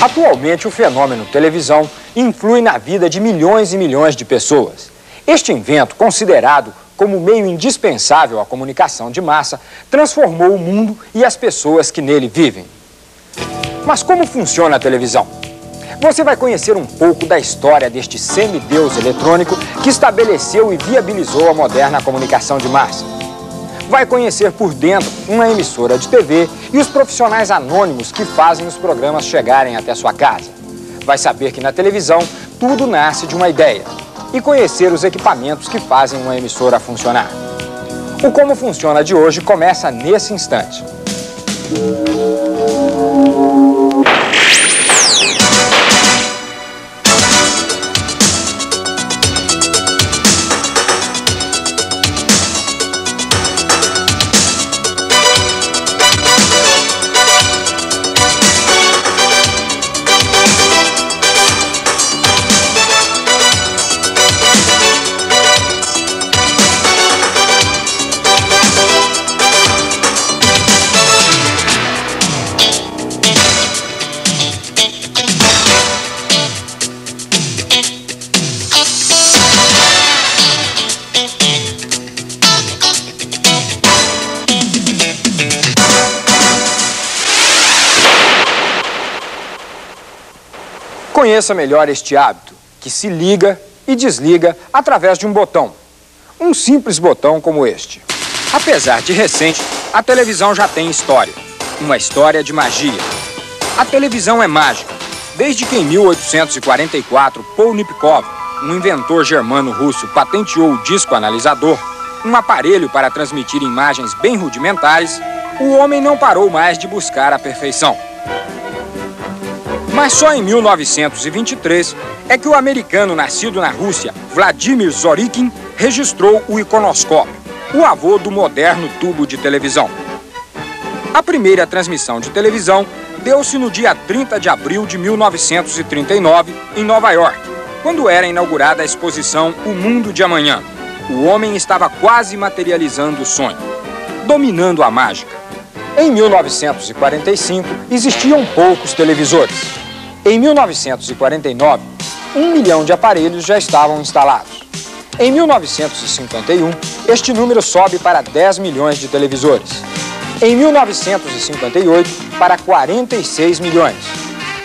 Atualmente, o fenômeno televisão influi na vida de milhões e milhões de pessoas. Este invento, considerado como meio indispensável à comunicação de massa, transformou o mundo e as pessoas que nele vivem. Mas como funciona a televisão? Você vai conhecer um pouco da história deste semideus eletrônico que estabeleceu e viabilizou a moderna comunicação de massa. Vai conhecer por dentro uma emissora de TV e os profissionais anônimos que fazem os programas chegarem até sua casa. Vai saber que na televisão tudo nasce de uma ideia e conhecer os equipamentos que fazem uma emissora funcionar. O Como Funciona de hoje começa nesse instante. Conheça melhor este hábito, que se liga e desliga através de um botão. Um simples botão como este. Apesar de recente, a televisão já tem história. Uma história de magia. A televisão é mágica. Desde que em 1844, Paul Nipkow, um inventor germano-russo, patenteou o disco analisador, um aparelho para transmitir imagens bem rudimentares, o homem não parou mais de buscar a perfeição. Mas só em 1923 é que o americano nascido na Rússia, Vladimir Zorikin, registrou o iconoscópio, o avô do moderno tubo de televisão. A primeira transmissão de televisão deu-se no dia 30 de abril de 1939, em Nova York, quando era inaugurada a exposição O Mundo de Amanhã. O homem estava quase materializando o sonho, dominando a mágica. Em 1945, existiam poucos televisores. Em 1949, 1 milhão de aparelhos já estavam instalados. Em 1951, este número sobe para 10 milhões de televisores. Em 1958, para 46 milhões.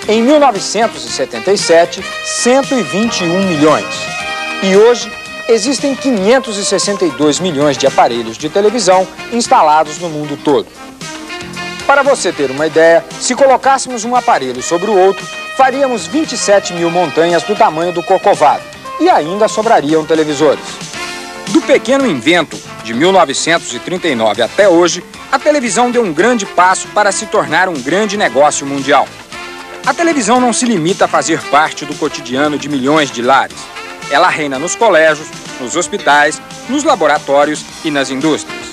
Em 1977, 121 milhões. E hoje, existem 562 milhões de aparelhos de televisão instalados no mundo todo. Para você ter uma ideia, se colocássemos um aparelho sobre o outro, faríamos 27 mil montanhas do tamanho do Corcovado e ainda sobrariam televisores. Do pequeno invento de 1939 até hoje, a televisão deu um grande passo para se tornar um grande negócio mundial. A televisão não se limita a fazer parte do cotidiano de milhões de lares. Ela reina nos colégios, nos hospitais, nos laboratórios e nas indústrias.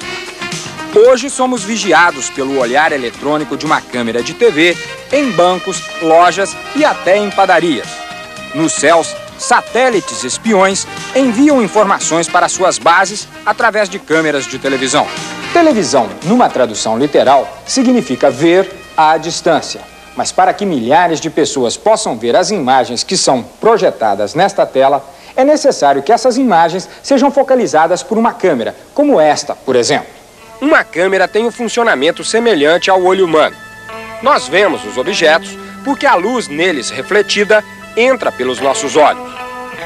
Hoje somos vigiados pelo olhar eletrônico de uma câmera de TV em bancos, lojas e até em padarias. Nos céus, satélites espiões enviam informações para suas bases através de câmeras de televisão. Televisão, numa tradução literal, significa ver à distância. Mas para que milhares de pessoas possam ver as imagens que são projetadas nesta tela, é necessário que essas imagens sejam focalizadas por uma câmera, como esta, por exemplo. Uma câmera tem um funcionamento semelhante ao olho humano. Nós vemos os objetos porque a luz neles refletida entra pelos nossos olhos.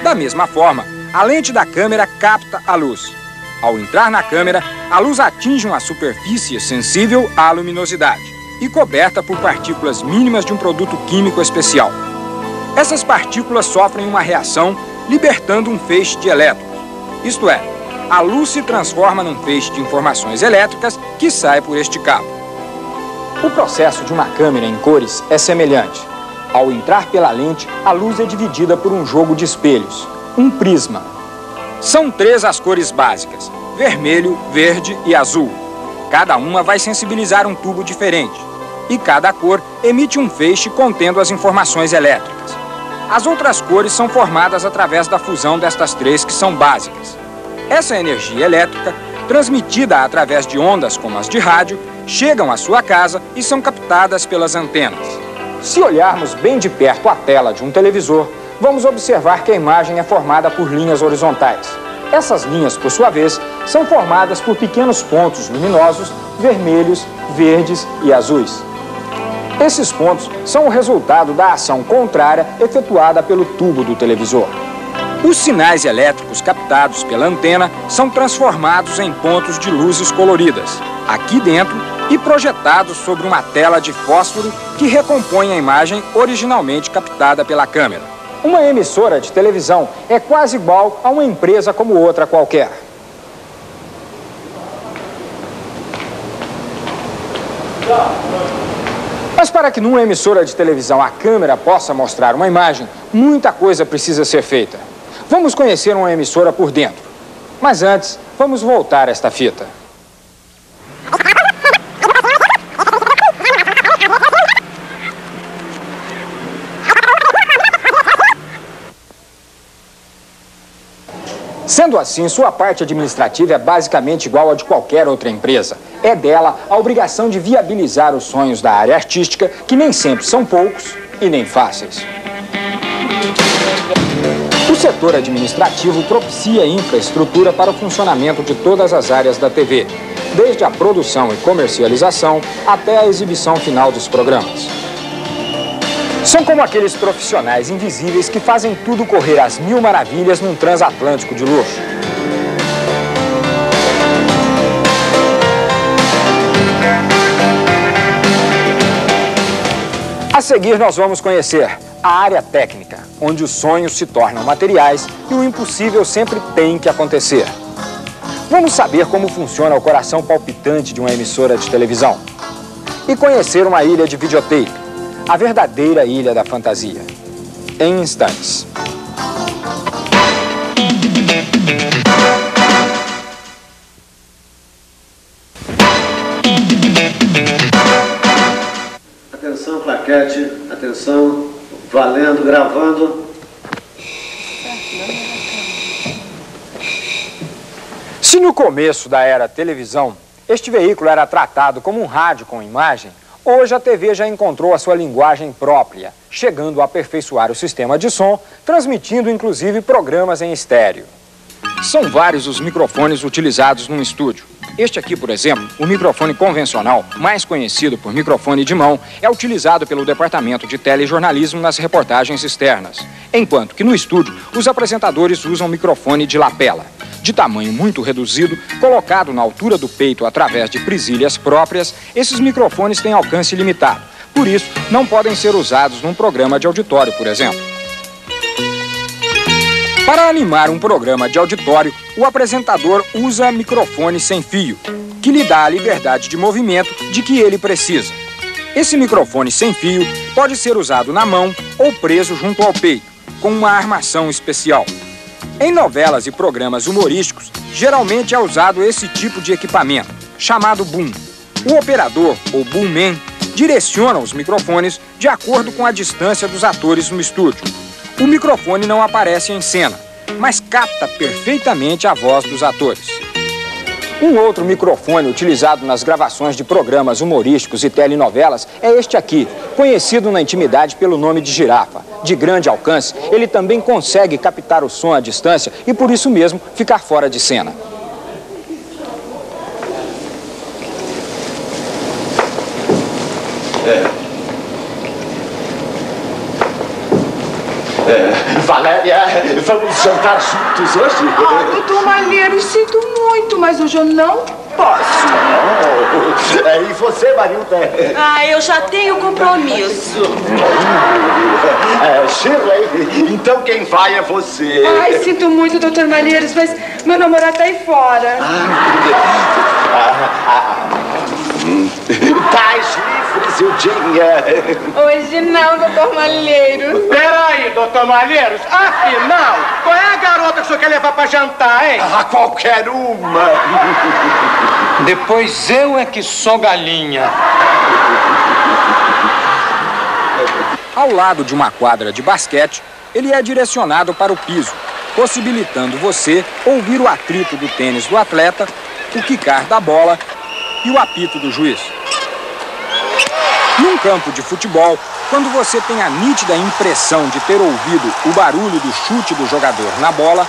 Da mesma forma, a lente da câmera capta a luz. Ao entrar na câmera, a luz atinge uma superfície sensível à luminosidade e coberta por partículas mínimas de um produto químico especial. Essas partículas sofrem uma reação libertando um feixe de elétrons. Isto é, a luz se transforma num feixe de informações elétricas que sai por este cabo. O processo de uma câmera em cores é semelhante. Ao entrar pela lente, a luz é dividida por um jogo de espelhos, um prisma. São 3 as cores básicas: vermelho, verde e azul. Cada uma vai sensibilizar um tubo diferente. E cada cor emite um feixe contendo as informações elétricas. As outras cores são formadas através da fusão destas 3 que são básicas. Essa energia elétrica, transmitida através de ondas como as de rádio, chegam à sua casa e são captadas pelas antenas. Se olharmos bem de perto a tela de um televisor, vamos observar que a imagem é formada por linhas horizontais. Essas linhas, por sua vez, são formadas por pequenos pontos luminosos, vermelhos, verdes e azuis. Esses pontos são o resultado da ação contrária efetuada pelo tubo do televisor. Os sinais elétricos captados pela antena são transformados em pontos de luzes coloridas, aqui dentro, e projetados sobre uma tela de fósforo que recompõe a imagem originalmente captada pela câmera. Uma emissora de televisão é quase igual a uma empresa como outra qualquer. Mas para que numa emissora de televisão a câmera possa mostrar uma imagem, muita coisa precisa ser feita. Vamos conhecer uma emissora por dentro. Mas antes, vamos voltar a esta fita. Sendo assim, sua parte administrativa é basicamente igual a de qualquer outra empresa. É dela a obrigação de viabilizar os sonhos da área artística, que nem sempre são poucos e nem fáceis. O setor administrativo propicia infraestrutura para o funcionamento de todas as áreas da TV, desde a produção e comercialização até a exibição final dos programas. São como aqueles profissionais invisíveis que fazem tudo correr às mil maravilhas num transatlântico de luxo. A seguir, nós vamos conhecer a área técnica, onde os sonhos se tornam materiais e o impossível sempre tem que acontecer. Vamos saber como funciona o coração palpitante de uma emissora de televisão. E conhecer uma ilha de videotape, a verdadeira ilha da fantasia. Em instantes. Atenção, plaquete, atenção, valendo, gravando. Se no começo da era televisão, este veículo era tratado como um rádio com imagem, hoje a TV já encontrou a sua linguagem própria, chegando a aperfeiçoar o sistema de som, transmitindo inclusive programas em estéreo. São vários os microfones utilizados num estúdio. Este aqui, por exemplo, o microfone convencional, mais conhecido por microfone de mão, é utilizado pelo departamento de telejornalismo nas reportagens externas, enquanto que no estúdio os apresentadores usam microfone de lapela. De tamanho muito reduzido, colocado na altura do peito através de presilhas próprias, esses microfones têm alcance limitado. Por isso, não podem ser usados num programa de auditório, por exemplo. Para animar um programa de auditório, o apresentador usa microfone sem fio, que lhe dá a liberdade de movimento de que ele precisa. Esse microfone sem fio pode ser usado na mão ou preso junto ao peito, com uma armação especial. Em novelas e programas humorísticos, geralmente é usado esse tipo de equipamento, chamado boom. O operador, ou boomman, direciona os microfones de acordo com a distância dos atores no estúdio. O microfone não aparece em cena, mas capta perfeitamente a voz dos atores. Um outro microfone utilizado nas gravações de programas humorísticos e telenovelas é este aqui, conhecido na intimidade pelo nome de girafa. De grande alcance, ele também consegue captar o som à distância e, por isso mesmo, ficar fora de cena. Valéria, vamos jantar juntos hoje? Ai, doutor Malheiro, sinto muito, mas hoje eu não posso. E você, Marilda? Ah, eu já tenho compromisso. Shirley, então quem vai é você. Ai, sinto muito, Dr. Malheiros, mas meu namorado tá aí fora. Tais livres, Ildinha. Hoje não, Dr. Malheiros. Peraí, doutor Malheiros, afinal, qual é a garota que o senhor quer levar pra jantar, hein? Qualquer uma. Depois eu é que sou galinha. Ao lado de uma quadra de basquete, ele é direcionado para o piso, possibilitando você ouvir o atrito do tênis do atleta, o quicar da bola e o apito do juiz. Num campo de futebol, quando você tem a nítida impressão de ter ouvido o barulho do chute do jogador na bola,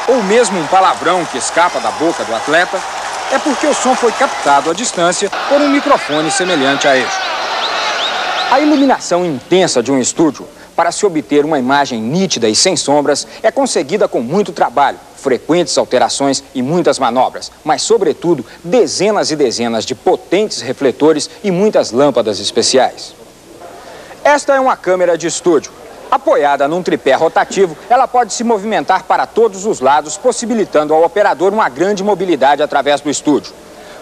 ou mesmo um palavrão que escapa da boca do atleta, é porque o som foi captado à distância por um microfone semelhante a este. A iluminação intensa de um estúdio, para se obter uma imagem nítida e sem sombras, é conseguida com muito trabalho, frequentes alterações e muitas manobras, mas, sobretudo, dezenas e dezenas de potentes refletores e muitas lâmpadas especiais. Esta é uma câmera de estúdio. Apoiada num tripé rotativo, ela pode se movimentar para todos os lados, possibilitando ao operador uma grande mobilidade através do estúdio.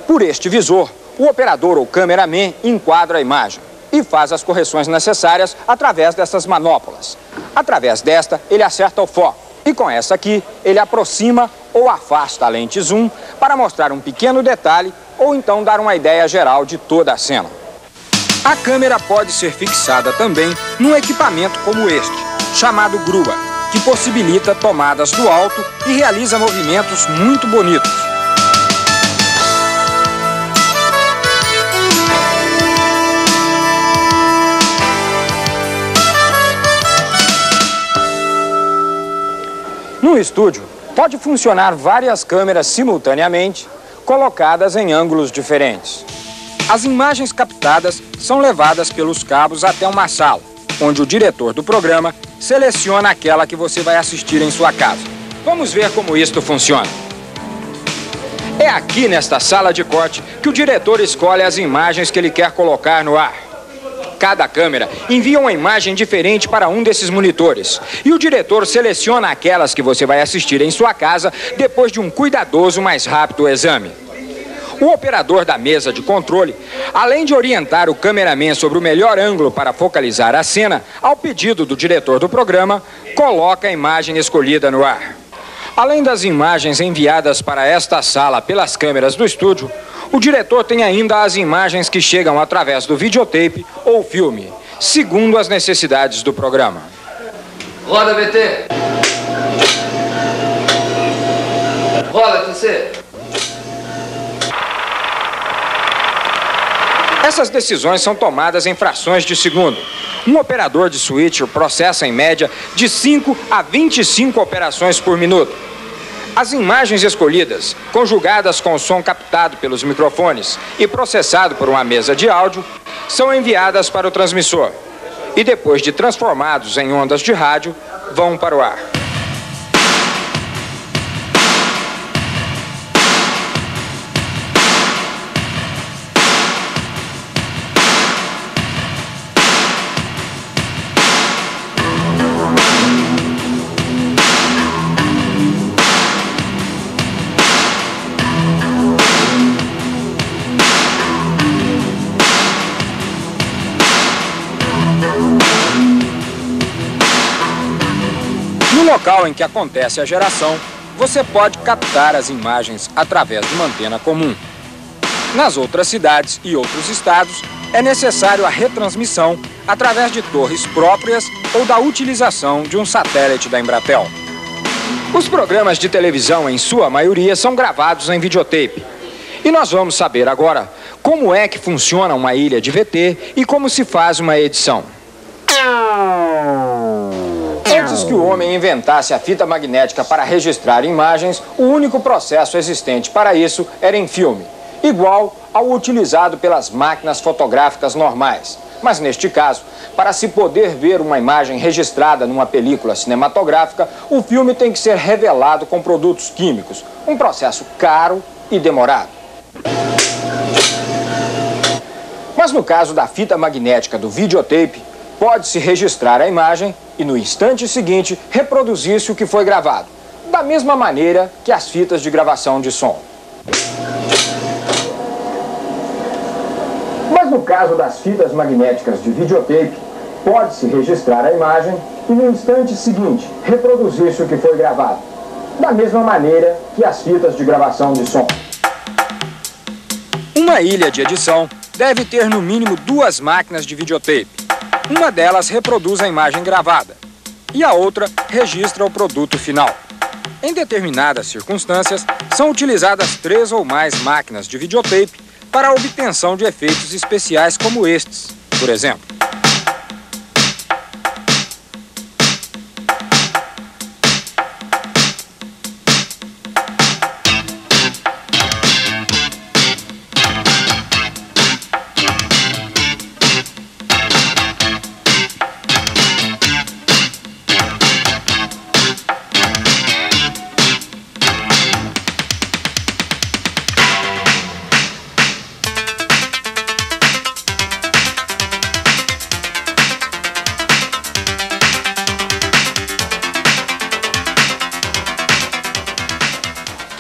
Por este visor, o operador ou cameraman enquadra a imagem e faz as correções necessárias através dessas manoplas. Através desta, ele acerta o foco. E com essa aqui, ele aproxima ou afasta a lente zoom para mostrar um pequeno detalhe ou então dar uma ideia geral de toda a cena. A câmera pode ser fixada também num equipamento como este, chamado grua, que possibilita tomadas do alto e realiza movimentos muito bonitos. No estúdio, pode funcionar várias câmeras simultaneamente, colocadas em ângulos diferentes. As imagens captadas são levadas pelos cabos até uma sala, onde o diretor do programa seleciona aquela que você vai assistir em sua casa. Vamos ver como isto funciona. É aqui nesta sala de corte que o diretor escolhe as imagens que ele quer colocar no ar. Cada câmera envia uma imagem diferente para um desses monitores e o diretor seleciona aquelas que você vai assistir em sua casa depois de um cuidadoso, mas rápido exame. O operador da mesa de controle, além de orientar o cameraman sobre o melhor ângulo para focalizar a cena, ao pedido do diretor do programa, coloca a imagem escolhida no ar. Além das imagens enviadas para esta sala pelas câmeras do estúdio, o diretor tem ainda as imagens que chegam através do videotape ou filme, segundo as necessidades do programa. Roda, BT. Roda, TC. Essas decisões são tomadas em frações de segundo. Um operador de switcher processa em média de 5 a 25 operações por minuto. As imagens escolhidas, conjugadas com o som captado pelos microfones e processado por uma mesa de áudio, são enviadas para o transmissor e, depois de transformados em ondas de rádio, vão para o ar. No local em que acontece a geração, você pode captar as imagens através de uma antena comum. Nas outras cidades e outros estados, é necessário a retransmissão através de torres próprias ou da utilização de um satélite da Embratel. Os programas de televisão, em sua maioria, são gravados em videotape. E nós vamos saber agora como é que funciona uma ilha de VT e como se faz uma edição. Antes que o homem inventasse a fita magnética para registrar imagens, o único processo existente para isso era em filme, igual ao utilizado pelas máquinas fotográficas normais. Mas neste caso, para se poder ver uma imagem registrada numa película cinematográfica, o filme tem que ser revelado com produtos químicos, um processo caro e demorado. Mas no caso da fita magnética do videotape, pode-se registrar a imagem e no instante seguinte reproduzir-se o que foi gravado, da mesma maneira que as fitas de gravação de som. Mas no caso das fitas magnéticas de videotape, pode-se registrar a imagem e no instante seguinte reproduzir-se o que foi gravado, da mesma maneira que as fitas de gravação de som. Uma ilha de edição deve ter no mínimo 2 máquinas de videotape. Uma delas reproduz a imagem gravada e a outra registra o produto final. Em determinadas circunstâncias, são utilizadas 3 ou mais máquinas de videotape para a obtenção de efeitos especiais como estes, por exemplo.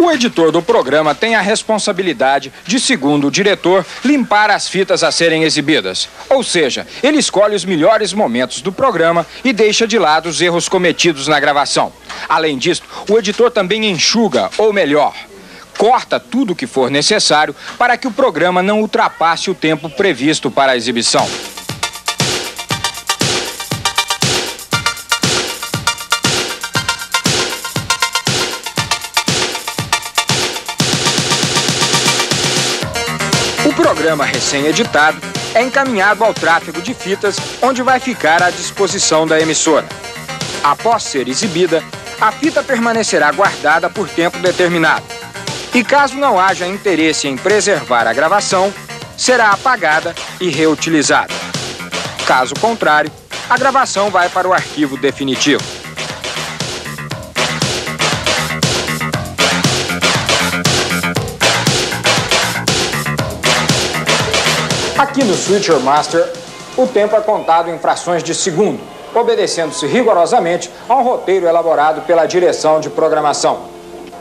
O editor do programa tem a responsabilidade de, segundo o diretor, limpar as fitas a serem exibidas. Ou seja, ele escolhe os melhores momentos do programa e deixa de lado os erros cometidos na gravação. Além disso, o editor também enxuga, ou melhor, corta tudo o que for necessário para que o programa não ultrapasse o tempo previsto para a exibição. O programa recém-editado é encaminhado ao tráfego de fitas, onde vai ficar à disposição da emissora. Após ser exibida, a fita permanecerá guardada por tempo determinado. E caso não haja interesse em preservar a gravação, será apagada e reutilizada. Caso contrário, a gravação vai para o arquivo definitivo. Aqui no Switcher Master, o tempo é contado em frações de segundo, obedecendo-se rigorosamente a um roteiro elaborado pela direção de programação.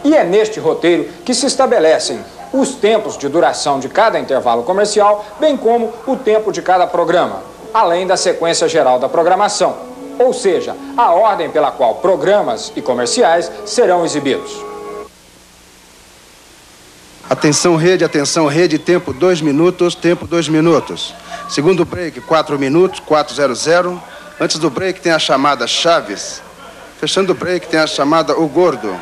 E é neste roteiro que se estabelecem os tempos de duração de cada intervalo comercial, bem como o tempo de cada programa, além da sequência geral da programação, ou seja, a ordem pela qual programas e comerciais serão exibidos. Atenção rede, tempo 2 minutos, tempo 2 minutos. Segundo break, 4 minutos, 4:00. Antes do break tem a chamada Chaves. Fechando o break tem a chamada O Gordo.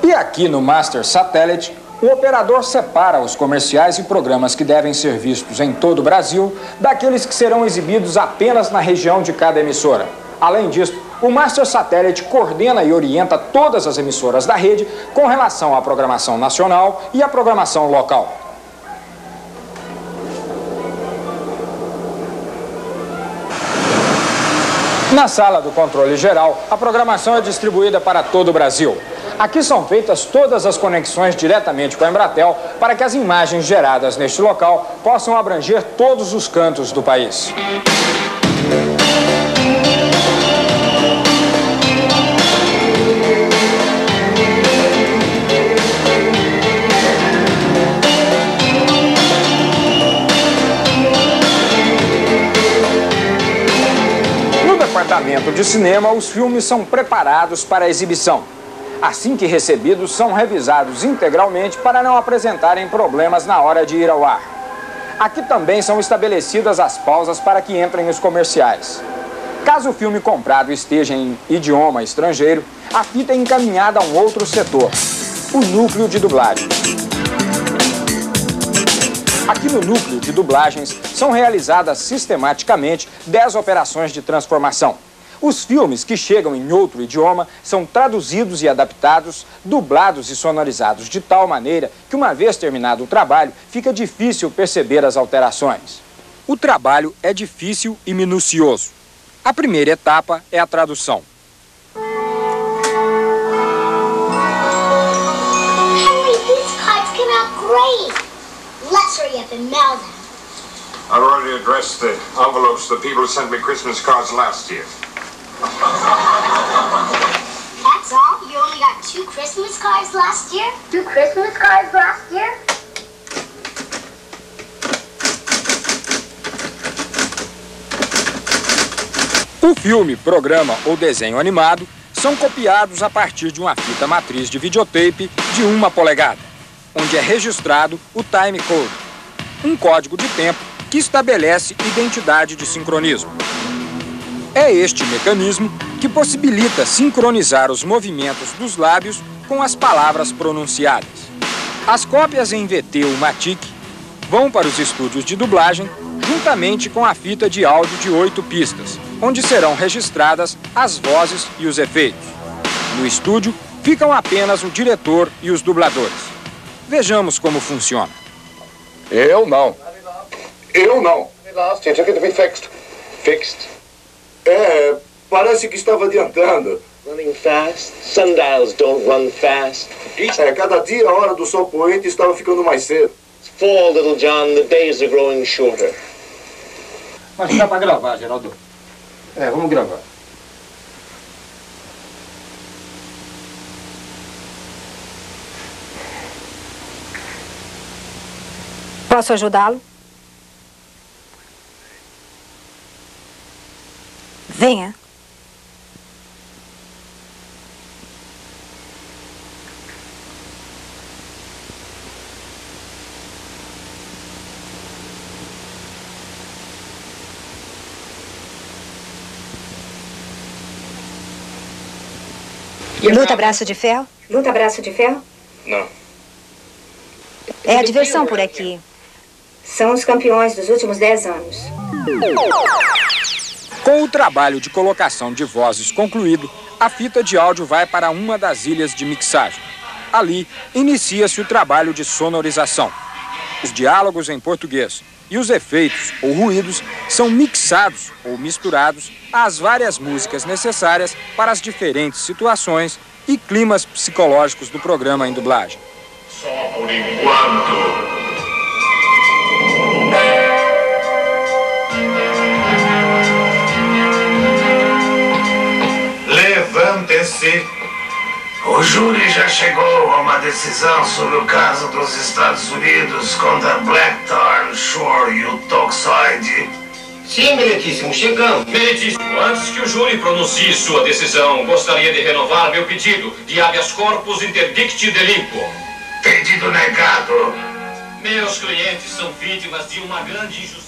E aqui no Master Satellite, o operador separa os comerciais e programas que devem ser vistos em todo o Brasil daqueles que serão exibidos apenas na região de cada emissora. Além disso, o Master Satellite coordena e orienta todas as emissoras da rede com relação à programação nacional e à programação local. Na sala do controle geral, a programação é distribuída para todo o Brasil. Aqui são feitas todas as conexões diretamente com a Embratel para que as imagens geradas neste local possam abranger todos os cantos do país. No departamento de cinema, os filmes são preparados para a exibição. Assim que recebidos, são revisados integralmente para não apresentarem problemas na hora de ir ao ar. Aqui também são estabelecidas as pausas para que entrem os comerciais. Caso o filme comprado esteja em idioma estrangeiro, a fita é encaminhada a um outro setor, o núcleo de dublagem. Aqui no núcleo de dublagens são realizadas sistematicamente 10 operações de transformação. Os filmes que chegam em outro idioma são traduzidos e adaptados, dublados e sonorizados de tal maneira que, uma vez terminado o trabalho, fica difícil perceber as alterações. O trabalho é difícil e minucioso. A primeira etapa é a tradução. Henry, these cards came out great. Let's hurry up and mail them. I've already addressed the envelopes to the people who sent me Christmas cards last year. That's all? You only got 2 Christmas cards last year? 2 Christmas cards last year? O filme, programa ou desenho animado são copiados a partir de uma fita matriz de videotape de 1 polegada, onde é registrado o time code, um código de tempo que estabelece identidade de sincronismo. É este mecanismo que possibilita sincronizar os movimentos dos lábios com as palavras pronunciadas. As cópias em VT ou Matic vão para os estúdios de dublagem juntamente com a fita de áudio de 8 pistas, onde serão registradas as vozes e os efeitos. No estúdio ficam apenas o diretor e os dubladores. Vejamos como funciona. Eu não. Last year took it to be fixed. Fixed? Parece que estava adiantando. Running fast? Sundials don't run fast. Cada dia a hora do sol poente estava ficando mais cedo. It's fall, little John. The days are growing shorter. Mas dá pra gravar, Geraldo. Vamos gravar. Posso ajudá-lo? Venha. Luta braço de ferro? Luta braço de ferro? Não. É a diversão por aqui. São os campeões dos últimos 10 anos. Com o trabalho de colocação de vozes concluído, a fita de áudio vai para uma das ilhas de mixagem. Ali, inicia-se o trabalho de sonorização. Os diálogos em português e os efeitos ou ruídos são mixados ou misturados às várias músicas necessárias para as diferentes situações e climas psicológicos do programa em dublagem. Só por enquanto. Levante-se. O júri já chegou a uma decisão sobre o caso dos Estados Unidos contra Blackthorn, Shore e o Toxoid. Sim, meritíssimo, chegamos. Meritíssimo, antes que o júri pronuncie sua decisão, gostaria de renovar meu pedido de habeas corpus interdicti delinquo. Pedido negado. Meus clientes são vítimas de uma grande injustiça.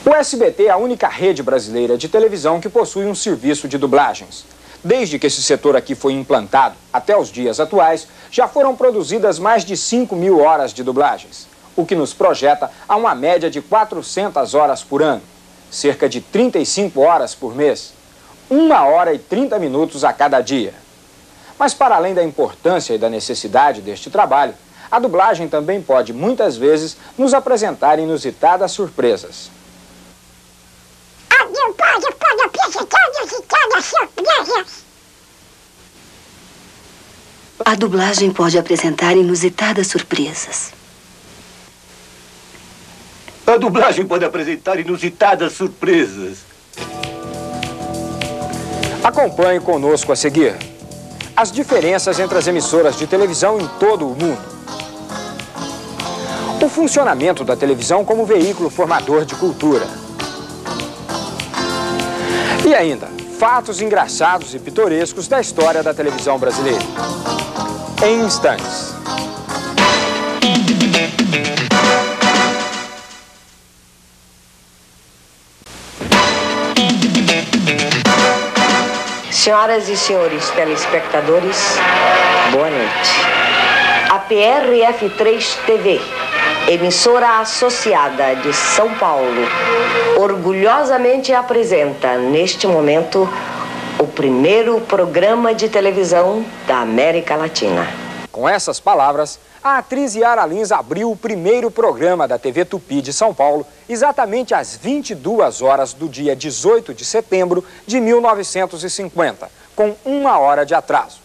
O SBT é a única rede brasileira de televisão que possui um serviço de dublagens. Desde que esse setor aqui foi implantado até os dias atuais, já foram produzidas mais de 5.000 horas de dublagens, o que nos projeta a uma média de 400 horas por ano, cerca de 35 horas por mês, 1 hora e 30 minutos a cada dia. Mas para além da importância e da necessidade deste trabalho, a dublagem também pode, muitas vezes, nos apresentar inusitadas surpresas. A dublagem pode apresentar inusitadas surpresas. A dublagem pode apresentar inusitadas surpresas. Acompanhe conosco a seguir as diferenças entre as emissoras de televisão em todo o mundo. O funcionamento da televisão como veículo formador de cultura. E ainda, fatos engraçados e pitorescos da história da televisão brasileira. Em instantes. Senhoras e senhores telespectadores, boa noite. A PRF3 TV, emissora associada de São Paulo, orgulhosamente apresenta, neste momento, o primeiro programa de televisão da América Latina. Com essas palavras, a atriz Yara Lins abriu o primeiro programa da TV Tupi de São Paulo, exatamente às 22 horas do dia 18 de setembro de 1950, com 1 hora de atraso.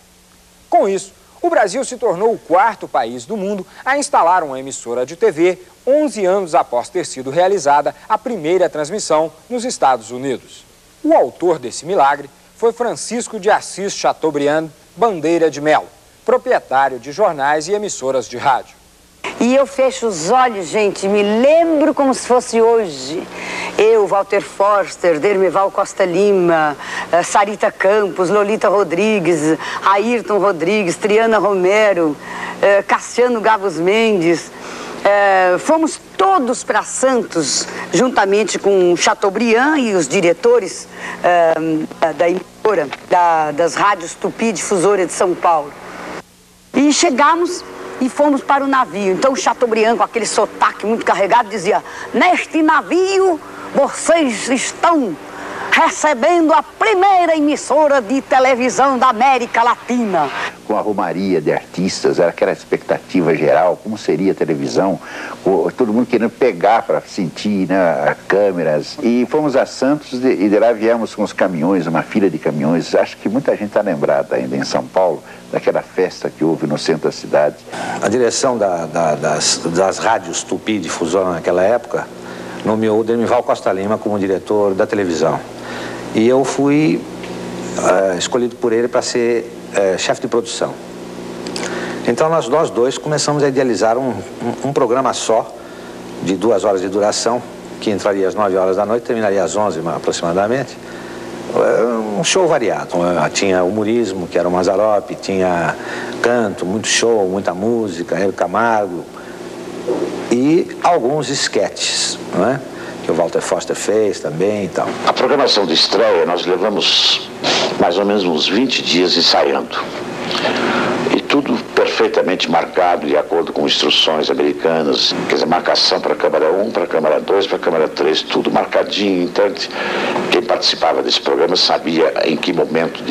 Com isso, O Brasil se tornou o quarto país do mundo a instalar uma emissora de TV 11 anos após ter sido realizada a primeira transmissão nos Estados Unidos. O autor desse milagre foi Francisco de Assis Chateaubriand Bandeira de Melo, proprietário de jornais e emissoras de rádio. E eu fecho os olhos, gente, me lembro como se fosse hoje. Eu, Walter Forster, Dermeval Costa Lima, Sarita Campos, Lolita Rodrigues, Ayrton Rodrigues, Triana Romero, Cassiano Gavos Mendes. Fomos todos para Santos, juntamente com Chateaubriand e os diretores da emissora, das rádios Tupi Difusora de São Paulo. E chegamos e fomos para o navio. Então o Chateaubriand, com aquele sotaque muito carregado, dizia: neste navio vocês estão recebendo a primeira emissora de televisão da América Latina. Com a romaria de artistas, era aquela expectativa geral, como seria a televisão, todo mundo querendo pegar para sentir, né, câmeras. E fomos a Santos e de lá viemos com os caminhões, uma fila de caminhões. Acho que muita gente está lembrada ainda em São Paulo, daquela festa que houve no centro da cidade. A direção das rádios Tupi Difusora naquela época nomeou o Dermival Costa Lima como diretor da televisão. E eu fui escolhido por ele para ser chefe de produção. Então nós dois começamos a idealizar um programa só, de 2 horas de duração, que entraria às 9 horas da noite, terminaria às 11 aproximadamente. Um show variado. Tinha humorismo, que era o Mazzaropi, tinha canto, muito show, muita música, Hélio Camargo, e alguns esquetes, não é? Que o Walter Forster fez também e tal. A programação de estreia nós levamos mais ou menos uns 20 dias ensaiando. E tudo perfeitamente marcado, de acordo com instruções americanas. Quer dizer, marcação para a câmara 1, para a câmara 2, para a câmara 3, tudo marcadinho. Então, quem participava desse programa sabia em que momento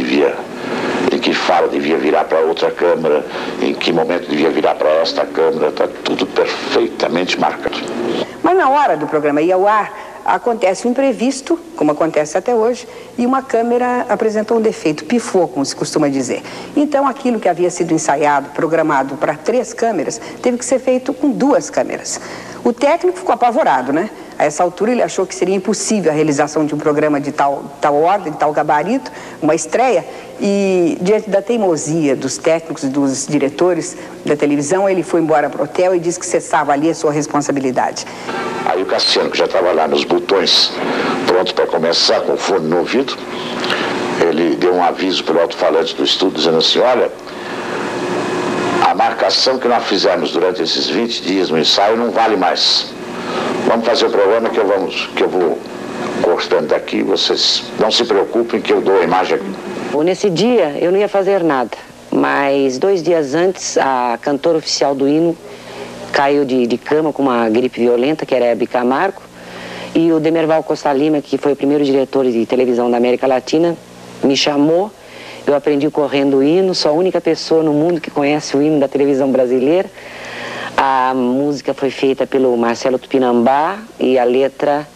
em que fala devia virar para outra câmara, em que momento devia virar para esta câmara, está tudo perfeitamente marcado. Mas na hora do programa ir ao ar, acontece um imprevisto, como acontece até hoje, e uma câmera apresentou um defeito, pifou, como se costuma dizer. Então aquilo que havia sido ensaiado, programado para 3 câmeras, teve que ser feito com 2 câmeras. O técnico ficou apavorado, né? A essa altura ele achou que seria impossível a realização de um programa de tal ordem, de tal gabarito, uma estreia, e diante da teimosia dos técnicos e dos diretores da televisão, ele foi embora para o hotel e disse que cessava ali a sua responsabilidade. Aí o Cassiano, que já estava lá nos botões, pronto para começar, com o fone no ouvido, ele deu um aviso para o alto-falante do estúdio, dizendo assim: olha, a marcação que nós fizemos durante esses 20 dias no ensaio não vale mais. Vamos fazer o programa que eu vou cortando daqui, vocês não se preocupem que eu dou a imagem aqui. Nesse dia eu não ia fazer nada, mas 2 dias antes a cantora oficial do hino caiu de cama com uma gripe violenta, que era Hebe Camargo, e o Dermeval Costa Lima, que foi o primeiro diretor de televisão da América Latina, me chamou. Eu aprendi correndo o hino, sou a única pessoa no mundo que conhece o hino da televisão brasileira. A música foi feita pelo Marcelo Tupinambá e a letra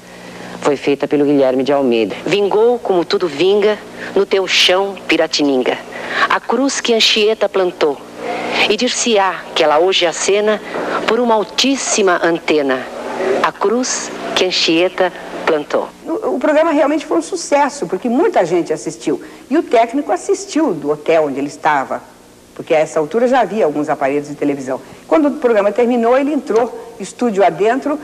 foi feita pelo Guilherme de Almeida. Vingou como tudo vinga no teu chão, Piratininga, a cruz que Anchieta plantou, e dir-se-á que ela hoje acena por uma altíssima antena, a cruz que Anchieta plantou. O programa realmente foi um sucesso, porque muita gente assistiu. E o técnico assistiu do hotel onde ele estava, porque a essa altura já havia alguns aparelhos de televisão. Quando o programa terminou, ele entrou estúdio adentro,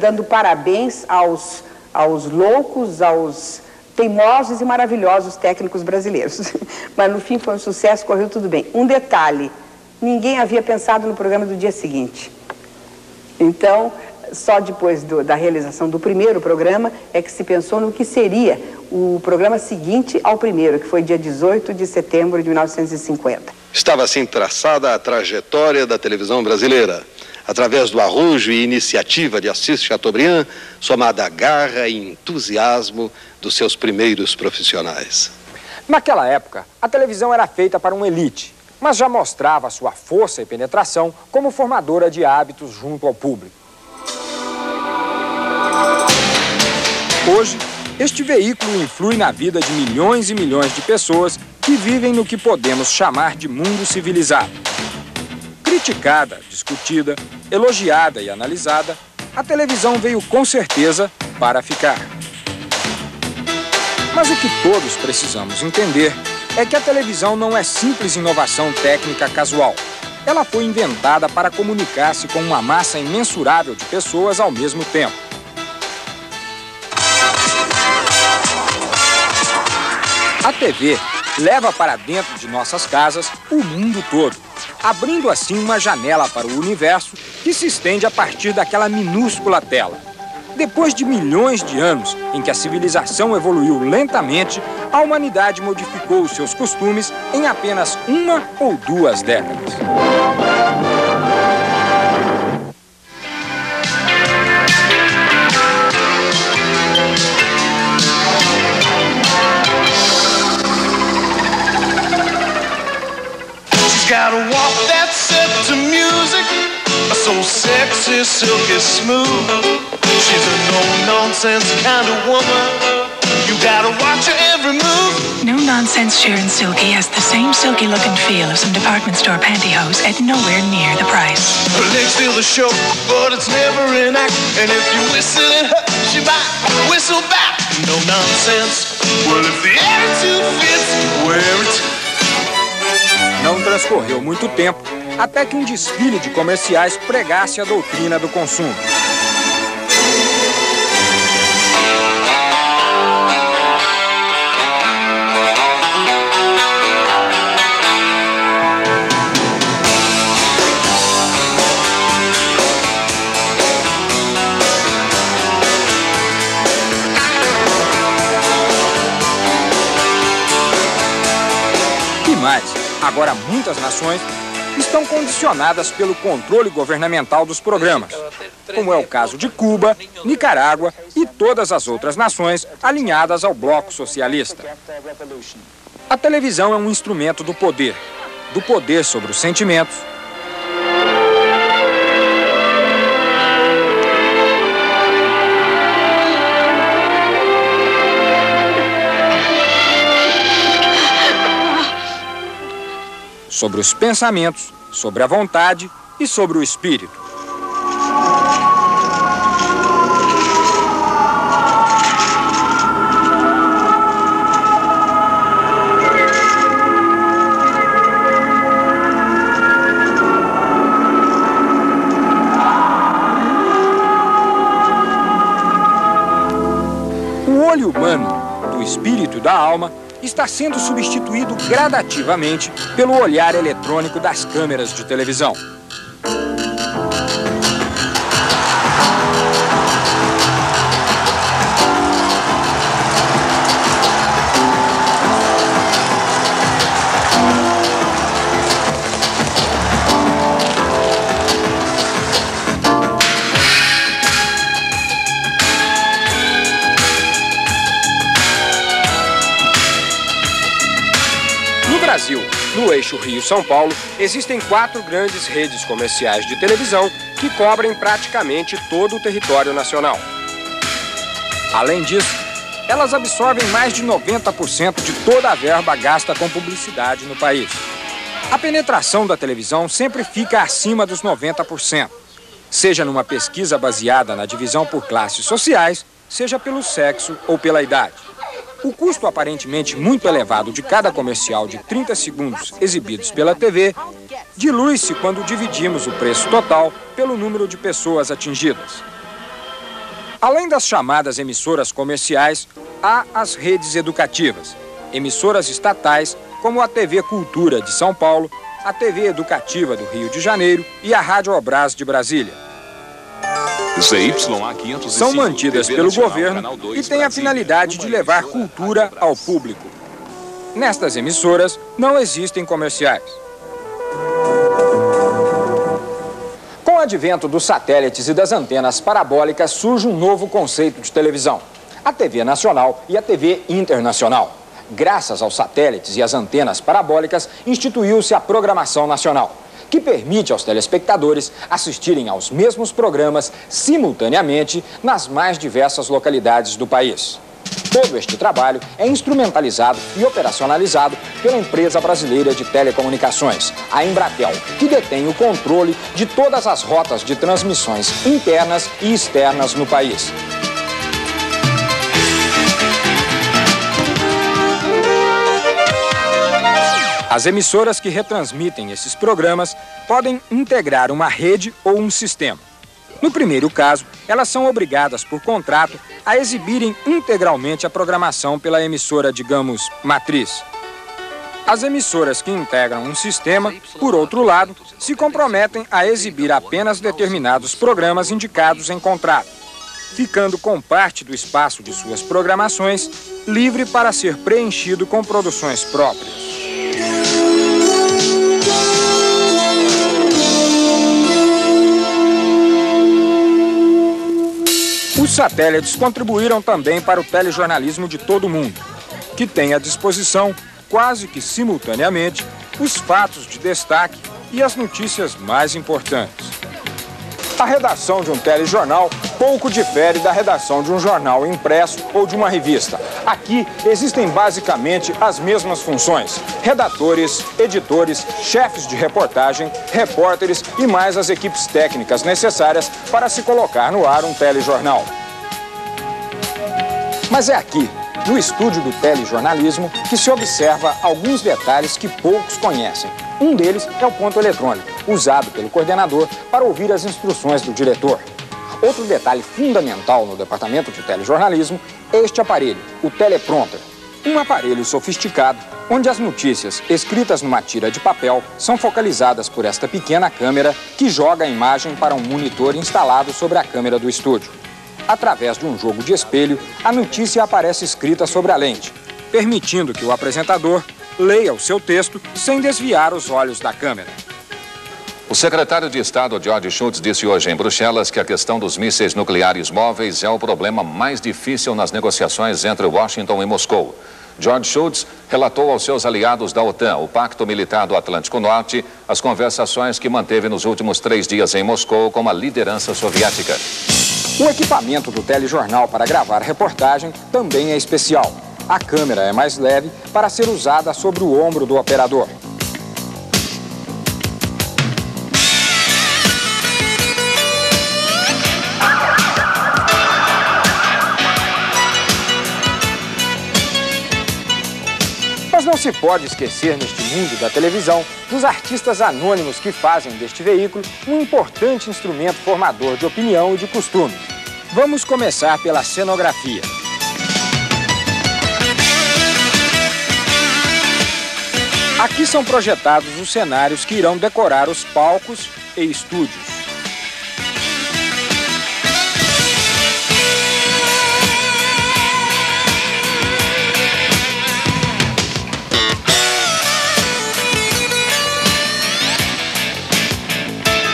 dando parabéns aos loucos, aos teimosos e maravilhosos técnicos brasileiros. Mas no fim foi um sucesso, correu tudo bem. Um detalhe, ninguém havia pensado no programa do dia seguinte. Então, só depois da realização do primeiro programa é que se pensou no que seria o programa seguinte ao primeiro, que foi dia 18 de setembro de 1950. Estava assim traçada a trajetória da televisão brasileira, através do arrojo e iniciativa de Assis Chateaubriand, somada à garra e entusiasmo dos seus primeiros profissionais. Naquela época, a televisão era feita para uma elite, mas já mostrava sua força e penetração como formadora de hábitos junto ao público. Hoje, este veículo influi na vida de milhões e milhões de pessoas que vivem no que podemos chamar de mundo civilizado. Criticada, discutida, elogiada e analisada, a televisão veio com certeza para ficar. Mas o que todos precisamos entender é que a televisão não é simples inovação técnica casual. Ela foi inventada para comunicar-se com uma massa imensurável de pessoas ao mesmo tempo. A TV leva para dentro de nossas casas o mundo todo, abrindo assim uma janela para o universo que se estende a partir daquela minúscula tela. Depois de milhões de anos em que a civilização evoluiu lentamente, a humanidade modificou os seus costumes em apenas 1 ou 2 décadas. She's got a walk that's set to music, so sexy, silky, smooth. She's a no-nonsense kind of woman. You gotta watch her every move. No Nonsense Sharon Silky has the same silky look and feel of some department store pantyhose at nowhere near the price. Her legs steal the show, but it's never an act. And if you whistle at her, she might whistle back. No nonsense. Well, if the attitude fits, wear it. Não transcorreu muito tempo até que um desfile de comerciais pregasse a doutrina do consumo. Agora, muitas nações estão condicionadas pelo controle governamental dos programas, como é o caso de Cuba, Nicarágua e todas as outras nações alinhadas ao bloco socialista. A televisão é um instrumento do poder sobre os sentimentos, sobre os pensamentos, sobre a vontade e sobre o espírito. O olho humano, do espírito e da alma, está sendo substituído gradativamente pelo olhar eletrônico das câmeras de televisão. No eixo Rio-São Paulo, existem 4 grandes redes comerciais de televisão que cobrem praticamente todo o território nacional. Além disso, elas absorvem mais de 90% de toda a verba gasta com publicidade no país. A penetração da televisão sempre fica acima dos 90%, seja numa pesquisa baseada na divisão por classes sociais, seja pelo sexo ou pela idade. O custo aparentemente muito elevado de cada comercial de 30 segundos exibidos pela TV dilui-se quando dividimos o preço total pelo número de pessoas atingidas. Além das chamadas emissoras comerciais, há as redes educativas, emissoras estatais como a TV Cultura de São Paulo, a TV Educativa do Rio de Janeiro e a Rádio Obras de Brasília. São mantidas pelo governo e têm a finalidade de levar cultura ao público. Nestas emissoras não existem comerciais. Com o advento dos satélites e das antenas parabólicas, surge um novo conceito de televisão: a TV nacional e a TV internacional. Graças aos satélites e às antenas parabólicas, instituiu-se a programação nacional, que permite aos telespectadores assistirem aos mesmos programas simultaneamente nas mais diversas localidades do país. Todo este trabalho é instrumentalizado e operacionalizado pela empresa brasileira de telecomunicações, a Embratel, que detém o controle de todas as rotas de transmissões internas e externas no país. As emissoras que retransmitem esses programas podem integrar uma rede ou um sistema. No primeiro caso, elas são obrigadas por contrato a exibirem integralmente a programação pela emissora, digamos, matriz. As emissoras que integram um sistema, por outro lado, se comprometem a exibir apenas determinados programas indicados em contrato, ficando com parte do espaço de suas programações livre para ser preenchido com produções próprias. Os satélites contribuíram também para o telejornalismo de todo o mundo, que tem à disposição, quase que simultaneamente, os fatos de destaque e as notícias mais importantes. A redação de um telejornal pouco difere da redação de um jornal impresso ou de uma revista. Aqui existem basicamente as mesmas funções: redatores, editores, chefes de reportagem, repórteres e mais as equipes técnicas necessárias para se colocar no ar um telejornal. Mas é aqui, no estúdio do telejornalismo, que se observa alguns detalhes que poucos conhecem. Um deles é o ponto eletrônico, usado pelo coordenador para ouvir as instruções do diretor. Outro detalhe fundamental no departamento de telejornalismo é este aparelho, o teleprompter. Um aparelho sofisticado, onde as notícias escritas numa tira de papel são focalizadas por esta pequena câmera que joga a imagem para um monitor instalado sobre a câmera do estúdio. Através de um jogo de espelho, a notícia aparece escrita sobre a lente, permitindo que o apresentador leia o seu texto sem desviar os olhos da câmera. O secretário de Estado, George Shultz, disse hoje em Bruxelas que a questão dos mísseis nucleares móveis é o problema mais difícil nas negociações entre Washington e Moscou. George Shultz relatou aos seus aliados da OTAN, o Pacto Militar do Atlântico Norte, as conversações que manteve nos últimos 3 dias em Moscou com a liderança soviética. O equipamento do telejornal para gravar reportagem também é especial. A câmera é mais leve para ser usada sobre o ombro do operador. Mas não se pode esquecer, neste mundo da televisão, dos artistas anônimos que fazem deste veículo um importante instrumento formador de opinião e de costumes. Vamos começar pela cenografia. Aqui são projetados os cenários que irão decorar os palcos e estúdios.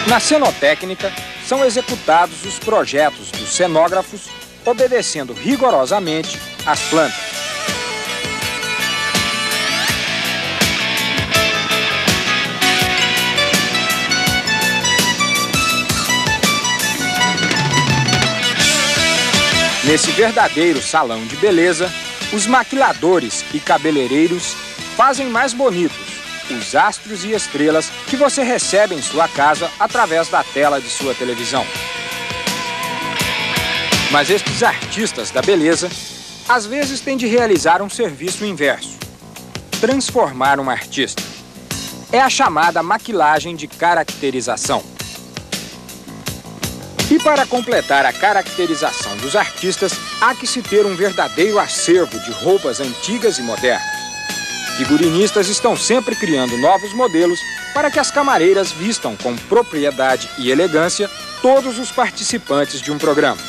Na cenotécnica, são executados os projetos dos cenógrafos, obedecendo rigorosamente às plantas. Nesse verdadeiro salão de beleza, os maquiladores e cabeleireiros fazem mais bonitos os astros e estrelas que você recebe em sua casa através da tela de sua televisão. Mas estes artistas da beleza, às vezes têm de realizar um serviço inverso: transformar um artista. É a chamada maquilagem de caracterização. E para completar a caracterização dos artistas, há que se ter um verdadeiro acervo de roupas antigas e modernas. Figurinistas estão sempre criando novos modelos para que as camareiras vistam com propriedade e elegância todos os participantes de um programa.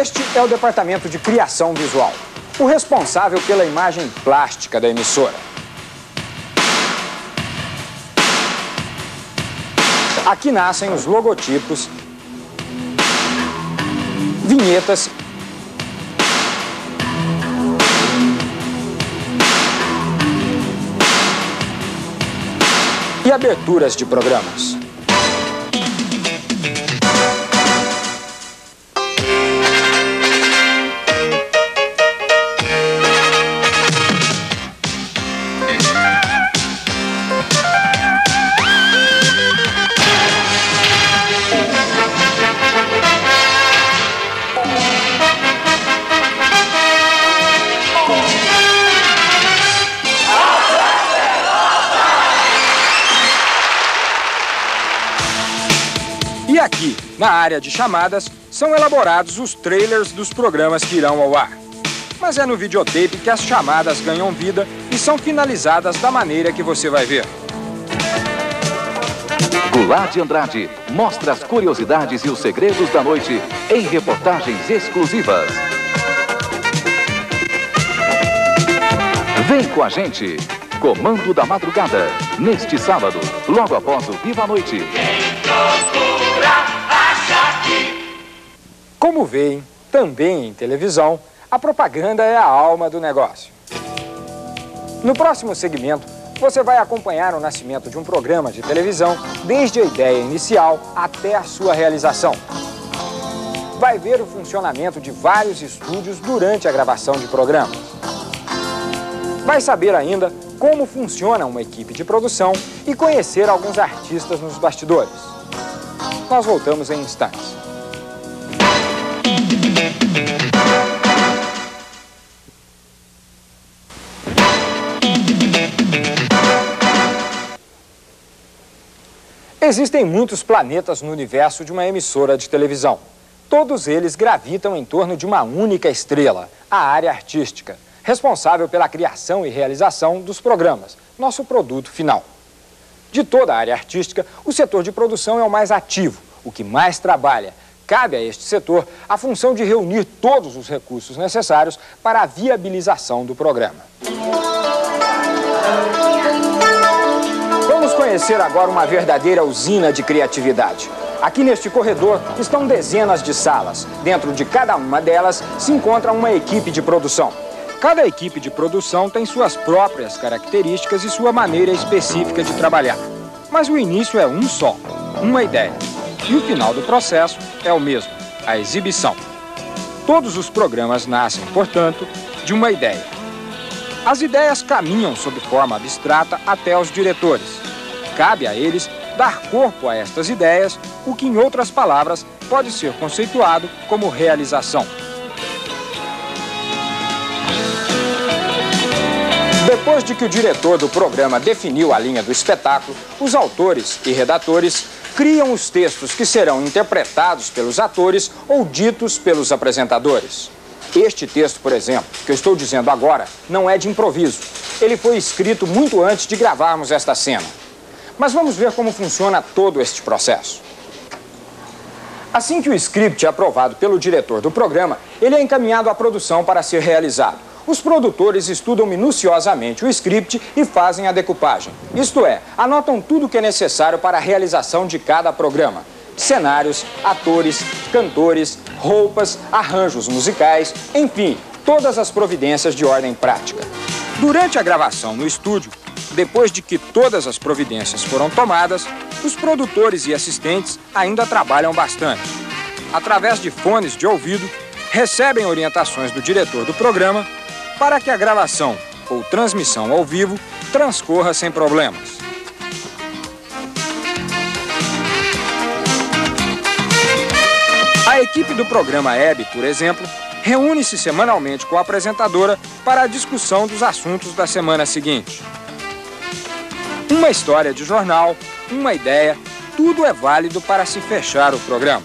Este é o departamento de criação visual, o responsável pela imagem plástica da emissora. Aqui nascem os logotipos, vinhetas e aberturas de programas. E aqui, na área de chamadas, são elaborados os trailers dos programas que irão ao ar. Mas é no videotape que as chamadas ganham vida e são finalizadas da maneira que você vai ver. Goulart de Andrade mostra as curiosidades e os segredos da noite em reportagens exclusivas. Vem com a gente! Comando da Madrugada, neste sábado, logo após o Viva a Noite. Como veem, também em televisão, a propaganda é a alma do negócio. No próximo segmento, você vai acompanhar o nascimento de um programa de televisão, desde a ideia inicial até a sua realização. Vai ver o funcionamento de vários estúdios durante a gravação de programas. Vai saber ainda como funciona uma equipe de produção e conhecer alguns artistas nos bastidores. Nós voltamos em instantes. Existem muitos planetas no universo de uma emissora de televisão. Todos eles gravitam em torno de uma única estrela, a área artística, responsável pela criação e realização dos programas, nosso produto final. De toda a área artística, o setor de produção é o mais ativo, o que mais trabalha. Cabe a este setor a função de reunir todos os recursos necessários para a viabilização do programa. Vamos conhecer agora uma verdadeira usina de criatividade. Aqui neste corredor estão dezenas de salas. Dentro de cada uma delas se encontra uma equipe de produção. Cada equipe de produção tem suas próprias características e sua maneira específica de trabalhar. Mas o início é um só, uma ideia. E o final do processo é o mesmo, a exibição. Todos os programas nascem, portanto, de uma ideia. As ideias caminham sob forma abstrata até os diretores. Cabe a eles dar corpo a estas ideias, o que, em outras palavras, pode ser conceituado como realização. Depois de que o diretor do programa definiu a linha do espetáculo, os autores e redatores criam os textos que serão interpretados pelos atores ou ditos pelos apresentadores. Este texto, por exemplo, que eu estou dizendo agora, não é de improviso. Ele foi escrito muito antes de gravarmos esta cena. Mas vamos ver como funciona todo este processo. Assim que o script é aprovado pelo diretor do programa, ele é encaminhado à produção para ser realizado. Os produtores estudam minuciosamente o script e fazem a decupagem. Isto é, anotam tudo o que é necessário para a realização de cada programa. Cenários, atores, cantores, roupas, arranjos musicais, enfim, todas as providências de ordem prática. Durante a gravação no estúdio, depois de que todas as providências foram tomadas, os produtores e assistentes ainda trabalham bastante. Através de fones de ouvido, recebem orientações do diretor do programa para que a gravação ou transmissão ao vivo transcorra sem problemas. A equipe do programa Hebe, por exemplo, reúne-se semanalmente com a apresentadora para a discussão dos assuntos da semana seguinte. Uma história de jornal, uma ideia, tudo é válido para se fechar o programa.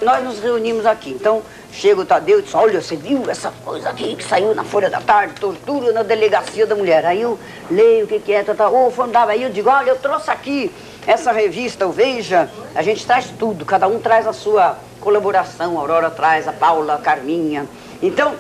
Nós nos reunimos aqui, então chega o Tadeu e diz, olha, você viu essa coisa aqui que saiu na Folha da Tarde, tortura na delegacia da mulher. Aí eu leio o que é, ou aí eu digo, olha, eu trouxe aqui Essa revista, o Veja, a gente traz tudo, cada um traz a sua colaboração, a Aurora traz, a Paula, a Carminha. Então,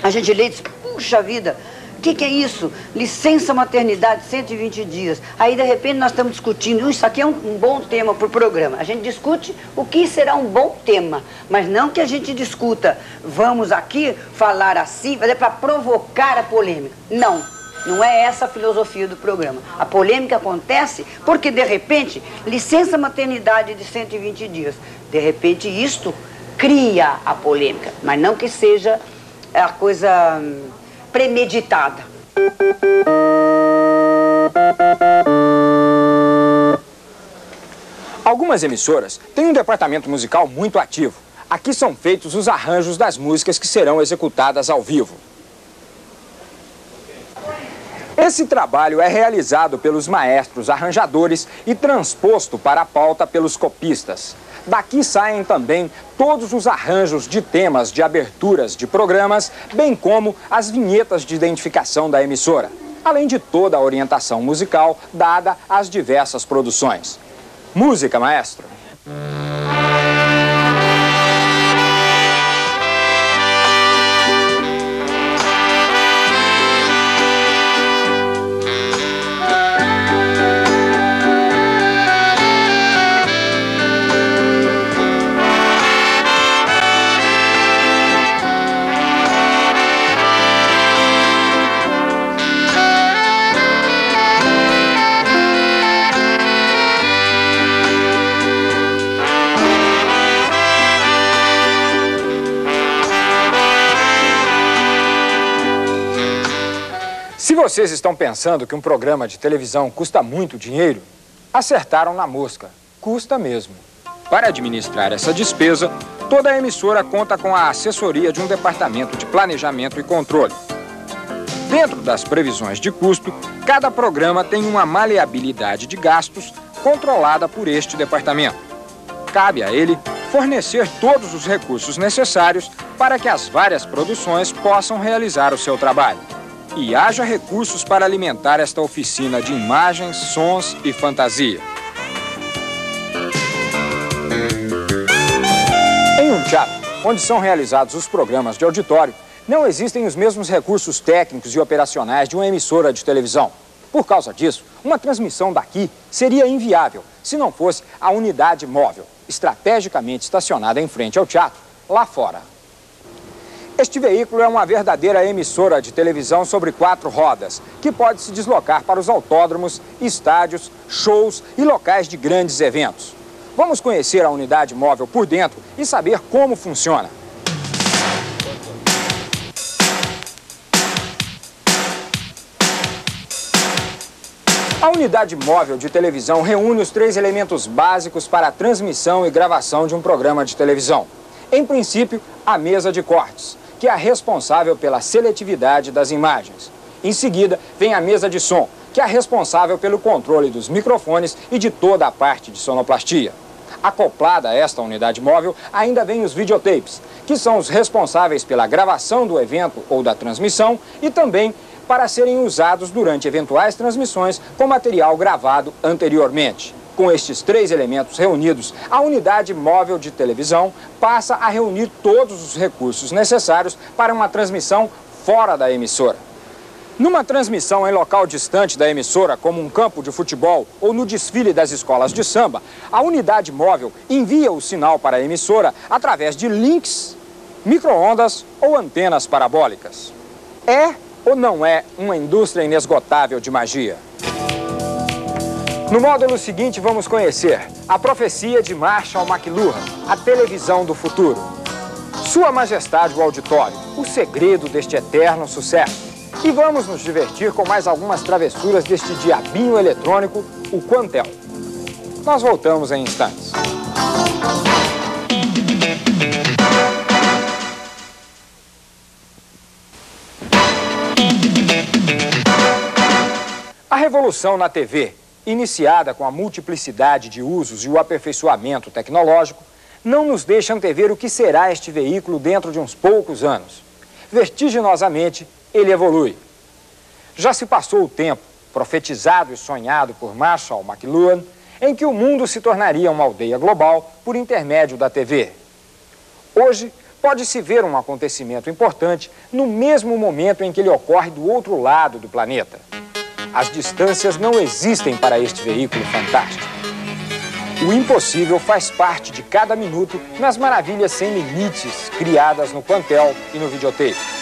a gente lê e diz, puxa vida, o que é isso? Licença maternidade, 120 dias. Aí, de repente, nós estamos discutindo, isso aqui é um bom tema para o programa. A gente discute o que será um bom tema, mas não que a gente discuta, vamos aqui falar assim, mas é para provocar a polêmica. Não, não é essa a filosofia do programa. A polêmica acontece porque, de repente, licença maternidade de 120 dias. De repente, isto cria a polêmica, mas não que seja a coisa premeditada. Algumas emissoras têm um departamento musical muito ativo. Aqui são feitos os arranjos das músicas que serão executadas ao vivo. Esse trabalho é realizado pelos maestros arranjadores e transposto para a pauta pelos copistas. Daqui saem também todos os arranjos de temas de aberturas de programas, bem como as vinhetas de identificação da emissora, além de toda a orientação musical dada às diversas produções. Música, maestro! Se vocês estão pensando que um programa de televisão custa muito dinheiro, acertaram na mosca. Custa mesmo. Para administrar essa despesa, toda a emissora conta com a assessoria de um departamento de planejamento e controle. Dentro das previsões de custo, cada programa tem uma maleabilidade de gastos controlada por este departamento. Cabe a ele fornecer todos os recursos necessários para que as várias produções possam realizar o seu trabalho. E haja recursos para alimentar esta oficina de imagens, sons e fantasia. Em um teatro, onde são realizados os programas de auditório, não existem os mesmos recursos técnicos e operacionais de uma emissora de televisão. Por causa disso, uma transmissão daqui seria inviável se não fosse a unidade móvel, estrategicamente estacionada em frente ao teatro, lá fora. Este veículo é uma verdadeira emissora de televisão sobre 4 rodas, que pode se deslocar para os autódromos, estádios, shows e locais de grandes eventos. Vamos conhecer a unidade móvel por dentro e saber como funciona. A unidade móvel de televisão reúne os 3 elementos básicos para a transmissão e gravação de um programa de televisão. Em princípio, a mesa de cortes, que é a responsável pela seletividade das imagens. Em seguida, vem a mesa de som, que é a responsável pelo controle dos microfones e de toda a parte de sonoplastia. Acoplada a esta unidade móvel, ainda vem os videotapes, que são os responsáveis pela gravação do evento ou da transmissão e também para serem usados durante eventuais transmissões com material gravado anteriormente. Com estes 3 elementos reunidos, a unidade móvel de televisão passa a reunir todos os recursos necessários para uma transmissão fora da emissora. Numa transmissão em local distante da emissora, como um campo de futebol ou no desfile das escolas de samba, a unidade móvel envia o sinal para a emissora através de links, micro-ondas ou antenas parabólicas. É ou não é uma indústria inesgotável de magia? No módulo seguinte, vamos conhecer a profecia de Marshall McLuhan, a televisão do futuro. Sua Majestade o Auditório, o segredo deste eterno sucesso. E vamos nos divertir com mais algumas travessuras deste diabinho eletrônico, o Quantel. Nós voltamos em instantes. A revolução na TV, iniciada com a multiplicidade de usos e o aperfeiçoamento tecnológico, não nos deixa antever o que será este veículo dentro de uns poucos anos. Vertiginosamente, ele evolui. Já se passou o tempo, profetizado e sonhado por Marshall McLuhan, em que o mundo se tornaria uma aldeia global por intermédio da TV. Hoje, pode-se ver um acontecimento importante no mesmo momento em que ele ocorre do outro lado do planeta. As distâncias não existem para este veículo fantástico. O impossível faz parte de cada minuto nas maravilhas sem limites criadas no plantel e no videotape.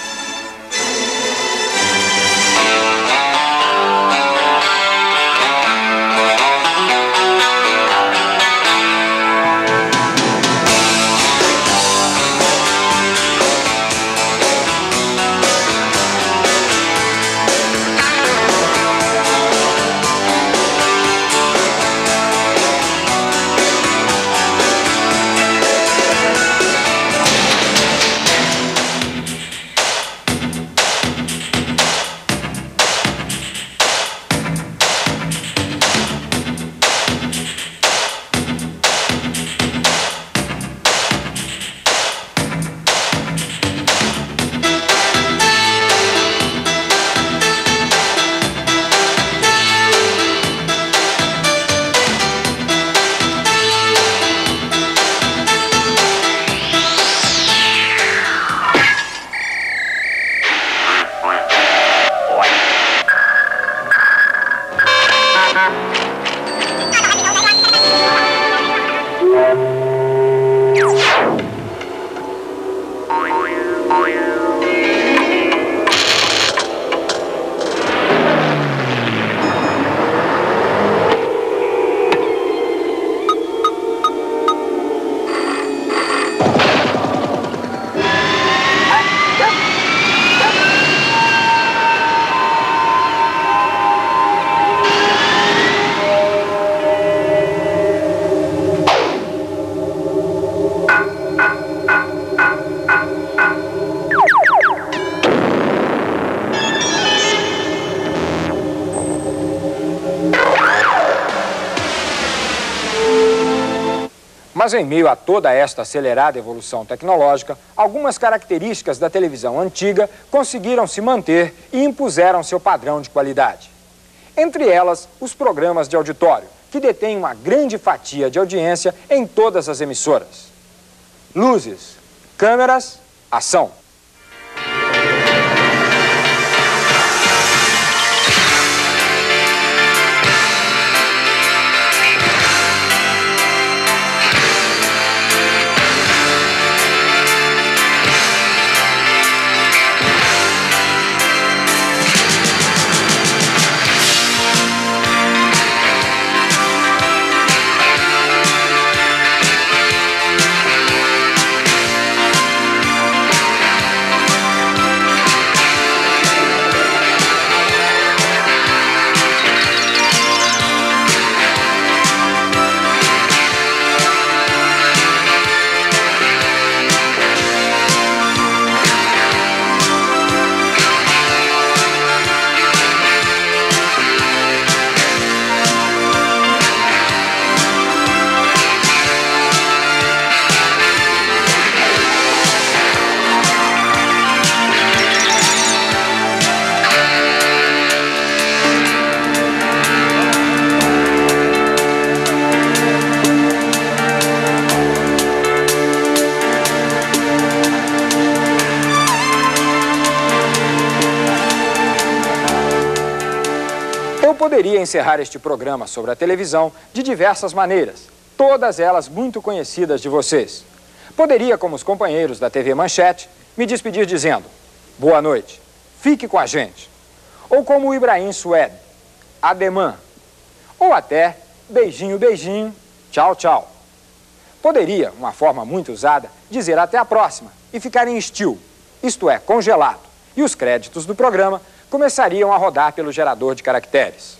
Mas em meio a toda esta acelerada evolução tecnológica, algumas características da televisão antiga conseguiram se manter e impuseram seu padrão de qualidade. Entre elas, os programas de auditório, que detêm uma grande fatia de audiência em todas as emissoras. Luzes, câmeras, ação. Poderia encerrar este programa sobre a televisão de diversas maneiras, todas elas muito conhecidas de vocês. Poderia, como os companheiros da TV Manchete, me despedir dizendo: boa noite, fique com a gente. Ou como o Ibrahim Suede, ademã. Ou até beijinho, beijinho, tchau, tchau. Poderia, uma forma muito usada, dizer até a próxima e ficar em still, isto é, congelado, e os créditos do programa começariam a rodar pelo gerador de caracteres.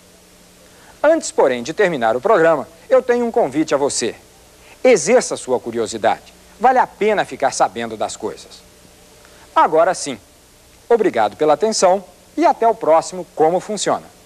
Antes, porém, de terminar o programa, eu tenho um convite a você. Exerça sua curiosidade. Vale a pena ficar sabendo das coisas. Agora sim, obrigado pela atenção e até o próximo Como Funciona.